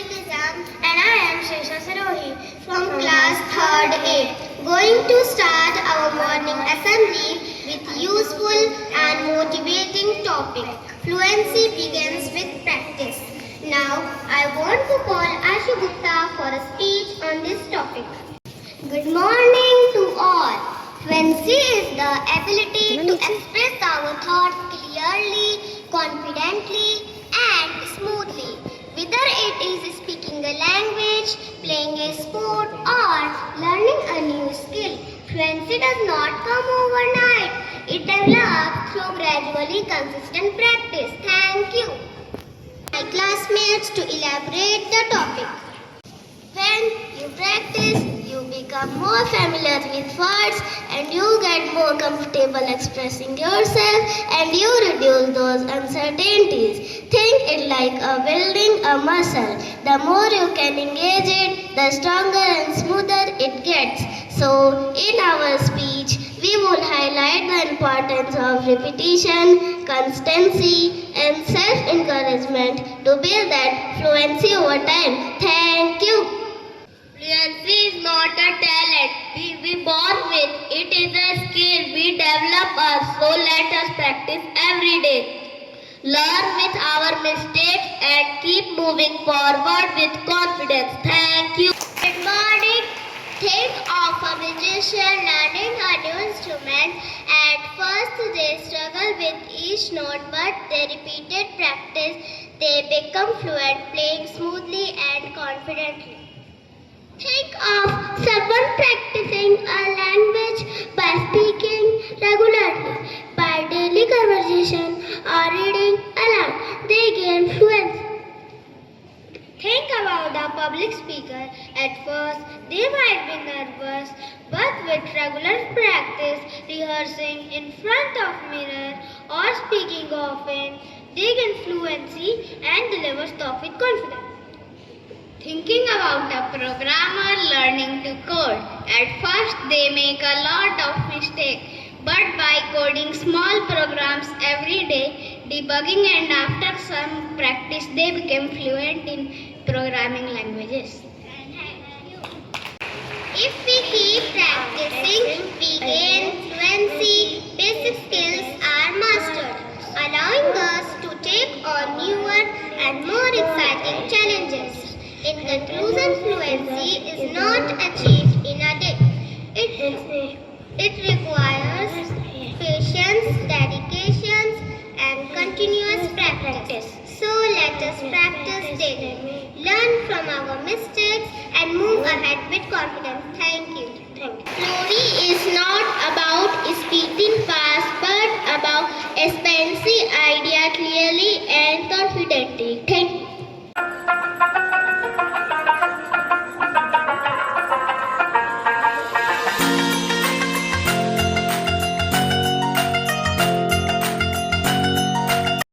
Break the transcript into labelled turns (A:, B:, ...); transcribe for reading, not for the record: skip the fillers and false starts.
A: And I am Shesha Sarohi from class 3rd A, going to start our morning assembly with useful and motivating topic. Fluency begins with practice. Now, I want to call Ashu Gupta for a speech on this topic. Good morning to all. Fluency is the ability to express our thoughts clearly, confidently, and smoothly. Whether it is speaking a language, playing a sport, or learning a new skill, fluency does not come overnight. It develops through gradually consistent practice. Thank you. My classmates to elaborate the topic. When you practice, you become more familiar with words and you get more comfortable expressing yourself and you reduce those uncertainties. Think it like a building a muscle. The more you can engage it, the stronger and smoother it gets. So, in our speech, we will highlight the importance of repetition, constancy, and self-encouragement to build that fluency over time. Thank you.
B: Fluency is not a talent we born with. It is a skill we develop us. So let us practice every day. Learn with our mistakes and keep moving forward with confidence. Thank you.
A: Good morning. Think of a musician learning a new instrument. At first they struggle with each note, but they repeated practice. They become fluent, playing smoothly and confidently. Think of someone practicing a language by speaking regularly, by daily conversation or reading aloud. They gain fluency. Think about a public speaker. At first, they might be nervous, but with regular practice, rehearsing in front of mirror or speaking often, they gain fluency and deliver stuff with confidence.
B: Thinking about a programmer learning to code. At first they make a lot of mistakes, but by coding small programs every day, debugging and after some practice they become fluent in programming languages.
A: If we keep practicing, we gain fluency, basic skills are mastered, allowing us to take on newer and more exciting challenges. In conclusion, fluency is not achieved